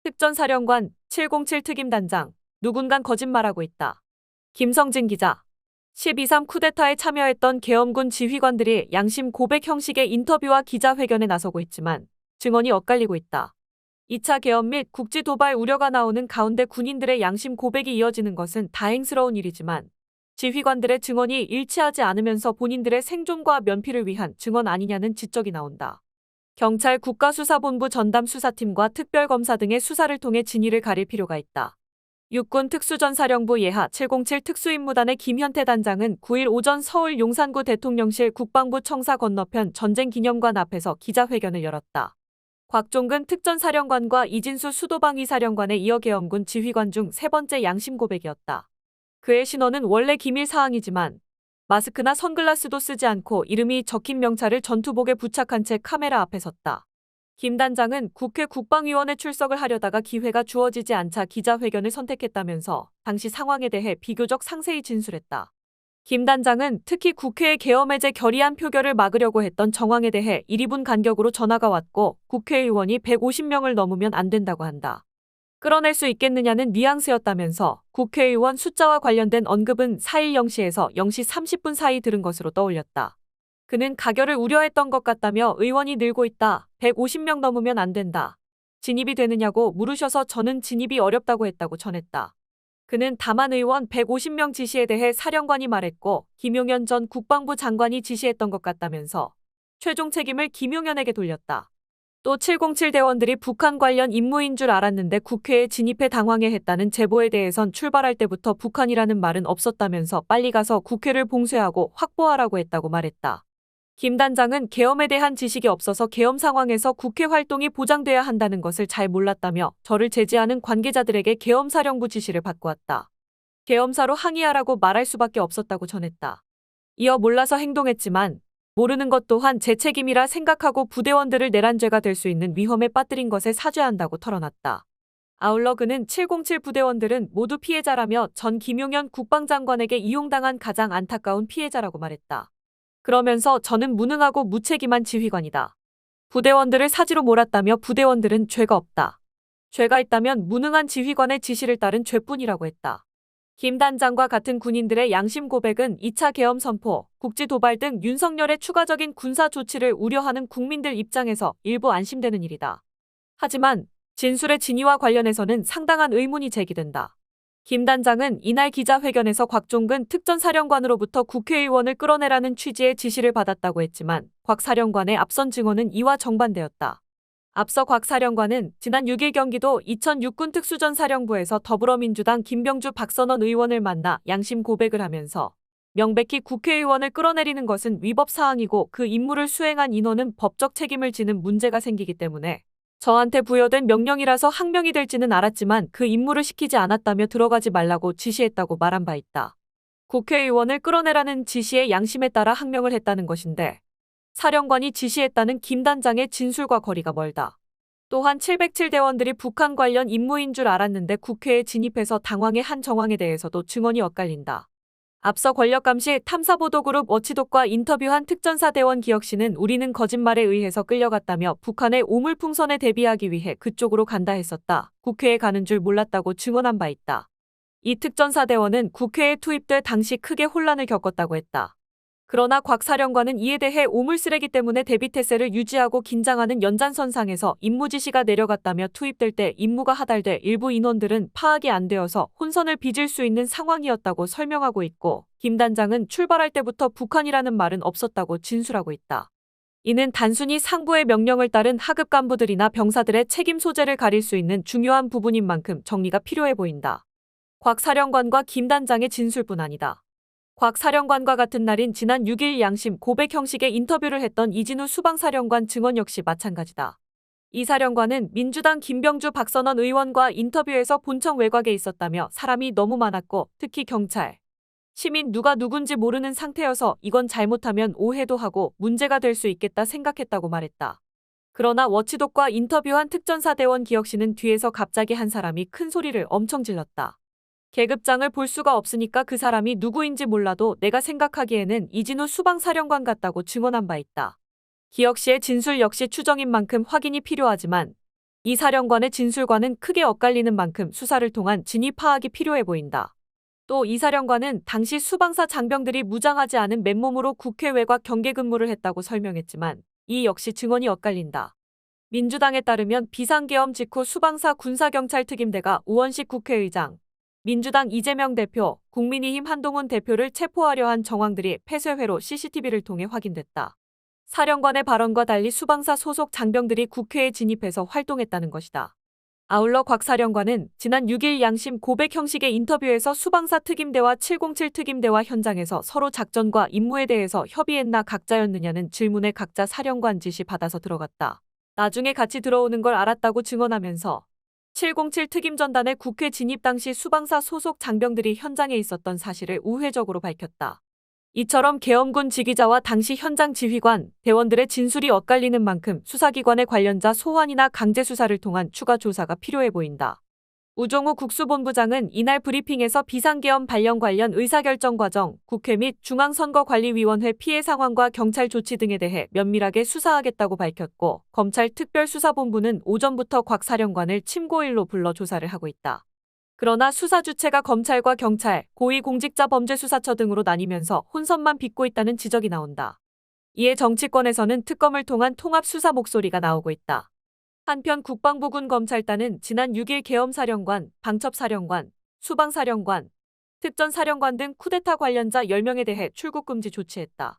특전사령관 707 특임단장, 누군간 거짓말하고 있다. 김성진 기자. 12.3 쿠데타에 참여했던 계엄군 지휘관들이 양심 고백 형식의 인터뷰와 기자회견에 나서고 있지만 증언이 엇갈리고 있다. 2차 계엄 및 국지 도발 우려가 나오는 가운데 군인들의 양심 고백이 이어지는 것은 다행스러운 일이지만 지휘관들의 증언이 일치하지 않으면서 본인들의 생존과 면피를 위한 증언 아니냐는 지적이 나온다. 경찰 국가수사본부 전담수사팀과 특별검사 등의 수사를 통해 진위를 가릴 필요가 있다. 육군 특수전사령부 예하 707 특수임무단의 김현태 단장은 9일 오전 서울 용산구 대통령실 국방부 청사 건너편 전쟁기념관 앞에서 기자회견을 열었다. 곽종근 특전사령관과 이진수 수도방위사령관에 이어 계엄군 지휘관 중 세 번째 양심 고백이었다. 그의 신원은 원래 기밀 사항이지만 마스크나 선글라스도 쓰지 않고 이름이 적힌 명찰을 전투복에 부착한 채 카메라 앞에 섰다. 김 단장은 국회 국방위원회 출석을 하려다가 기회가 주어지지 않자 기자회견을 선택했다면서 당시 상황에 대해 비교적 상세히 진술했다. 김 단장은 특히 국회의 계엄해제 결의안 표결을 막으려고 했던 정황에 대해 1~2분 간격으로 전화가 왔고 국회의원이 150명을 넘으면 안 된다고 한다. 끌어낼 수 있겠느냐는 뉘앙스였다면서 국회의원 숫자와 관련된 언급은 4일 0시에서 0시 30분 사이 들은 것으로 떠올렸다. 그는 가결을 우려했던 것 같다며 의원이 늘고 있다. 150명 넘으면 안 된다. 진입이 되느냐고 물으셔서 저는 진입이 어렵다고 했다고 전했다. 그는 다만 의원 150명 지시에 대해 사령관이 말했고 김용현 전 국방부 장관이 지시했던 것 같다면서 최종 책임을 김용현에게 돌렸다. 또 707 대원들이 북한 관련 임무인 줄 알았는데 국회에 진입해 당황해했다는 제보에 대해선 출발할 때부터 북한이라는 말은 없었다면서 빨리 가서 국회를 봉쇄하고 확보하라고 했다고 말했다. 김 단장은 계엄에 대한 지식이 없어서 계엄 상황에서 국회 활동이 보장돼야 한다는 것을 잘 몰랐다며 저를 제지하는 관계자들에게 계엄사령부 지시를 받고 왔다. 계엄사로 항의하라고 말할 수밖에 없었다고 전했다. 이어 몰라서 행동했지만 모르는 것 또한 제 책임이라 생각하고 부대원들을 내란 죄가 될 수 있는 위험에 빠뜨린 것에 사죄한다고 털어놨다. 아울러 그는 707 부대원들은 모두 피해자라며 전 김용현 국방장관에게 이용당한 가장 안타까운 피해자라고 말했다. 그러면서 저는 무능하고 무책임한 지휘관이다. 부대원들을 사지로 몰았다며 부대원들은 죄가 없다. 죄가 있다면 무능한 지휘관의 지시를 따른 죄뿐이라고 했다. 김 단장과 같은 군인들의 양심 고백은 2차 계엄 선포, 국지 도발 등 윤석열의 추가적인 군사 조치를 우려하는 국민들 입장에서 일부 안심되는 일이다. 하지만 진술의 진위와 관련해서는 상당한 의문이 제기된다. 김 단장은 이날 기자회견에서 곽종근 특전사령관으로부터 국회의원을 끌어내라는 취지의 지시를 받았다고 했지만 곽 사령관의 앞선 증언은 이와 정반대였다. 앞서 곽 사령관은 지난 6일 경기도 이천 육군 특수전사령부에서 더불어민주당 김병주 박선원 의원을 만나 양심 고백을 하면서 명백히 국회의원을 끌어내리는 것은 위법 사항이고 그 임무를 수행한 인원은 법적 책임을 지는 문제가 생기기 때문에 저한테 부여된 명령이라서 항명이 될지는 알았지만 그 임무를 시키지 않았다며 들어가지 말라고 지시했다고 말한 바 있다. 국회의원을 끌어내라는 지시의 양심에 따라 항명을 했다는 것인데 사령관이 지시했다는 김 단장의 진술과 거리가 멀다. 또한 707 대원들이 북한 관련 임무인 줄 알았는데 국회에 진입해서 당황해 한 정황에 대해서도 증언이 엇갈린다. 앞서 권력감시 탐사보도그룹 워치독과 인터뷰한 특전사 대원 기혁 씨는 우리는 거짓말에 의해서 끌려갔다며 북한의 오물풍선에 대비하기 위해 그쪽으로 간다 했었다. 국회에 가는 줄 몰랐다고 증언한 바 있다. 이 특전사 대원은 국회에 투입돼 당시 크게 혼란을 겪었다고 했다. 그러나 곽 사령관은 이에 대해 오물쓰레기 때문에 대비태세를 유지하고 긴장하는 연장선상에서 임무 지시가 내려갔다며 투입될 때 임무가 하달돼 일부 인원들은 파악이 안 되어서 혼선을 빚을 수 있는 상황이었다고 설명하고 있고 김 단장은 출발할 때부터 북한이라는 말은 없었다고 진술하고 있다. 이는 단순히 상부의 명령을 따른 하급 간부들이나 병사들의 책임 소재를 가릴 수 있는 중요한 부분인 만큼 정리가 필요해 보인다. 곽 사령관과 김 단장의 진술뿐 아니다. 곽 사령관과 같은 날인 지난 6일 양심 고백 형식의 인터뷰를 했던 이진우 수방사령관 증언 역시 마찬가지다. 이 사령관은 민주당 김병주 박선원 의원과 인터뷰에서 본청 외곽에 있었다며 사람이 너무 많았고 특히 경찰, 시민 누가 누군지 모르는 상태여서 이건 잘못하면 오해도 하고 문제가 될 수 있겠다 생각했다고 말했다. 그러나 워치독과 인터뷰한 특전사 대원 기혁 씨는 뒤에서 갑자기 한 사람이 큰 소리를 엄청 질렀다. 계급장을 볼 수가 없으니까 그 사람이 누구인지 몰라도 내가 생각하기에는 이진우 수방사령관 같다고 증언한 바 있다. 기혁 씨의 진술 역시 추정인 만큼 확인이 필요하지만 이 사령관의 진술과는 크게 엇갈리는 만큼 수사를 통한 진위 파악이 필요해 보인다. 또 이 사령관은 당시 수방사 장병들이 무장하지 않은 맨몸으로 국회 외곽 경계 근무를 했다고 설명했지만 이 역시 증언이 엇갈린다. 민주당에 따르면 비상계엄 직후 수방사 군사경찰특임대가 우원식 국회의장, 민주당 이재명 대표, 국민의힘 한동훈 대표를 체포하려 한 정황들이 폐쇄회로 CCTV를 통해 확인됐다. 사령관의 발언과 달리 수방사 소속 장병들이 국회에 진입해서 활동했다는 것이다. 아울러 곽 사령관은 지난 6일 양심 고백 형식의 인터뷰에서 수방사 특임대와 707 특임대와 현장에서 서로 작전과 임무에 대해서 협의했나 각자였느냐는 질문에 각자 사령관 지시 받아서 들어갔다. 나중에 같이 들어오는 걸 알았다고 증언하면서 707 특임전단의 국회 진입 당시 수방사 소속 장병들이 현장에 있었던 사실을 우회적으로 밝혔다. 이처럼 계엄군 지휘자와 당시 현장 지휘관, 대원들의 진술이 엇갈리는 만큼 수사기관의 관련자 소환이나 강제수사를 통한 추가 조사가 필요해 보인다. 우종우 국수본부장은 이날 브리핑에서 비상계엄 발령 관련 의사결정 과정, 국회 및 중앙선거관리위원회 피해 상황과 경찰 조치 등에 대해 면밀하게 수사하겠다고 밝혔고 검찰 특별수사본부는 오전부터 곽 사령관을 침고일로 불러 조사를 하고 있다. 그러나 수사 주체가 검찰과 경찰, 고위공직자범죄수사처 등으로 나뉘면서 혼선만 빚고 있다는 지적이 나온다. 이에 정치권에서는 특검을 통한 통합수사 목소리가 나오고 있다. 한편 국방부군 검찰단은 지난 6일 계엄사령관, 방첩사령관, 수방사령관, 특전사령관 등 쿠데타 관련자 10명에 대해 출국금지 조치했다.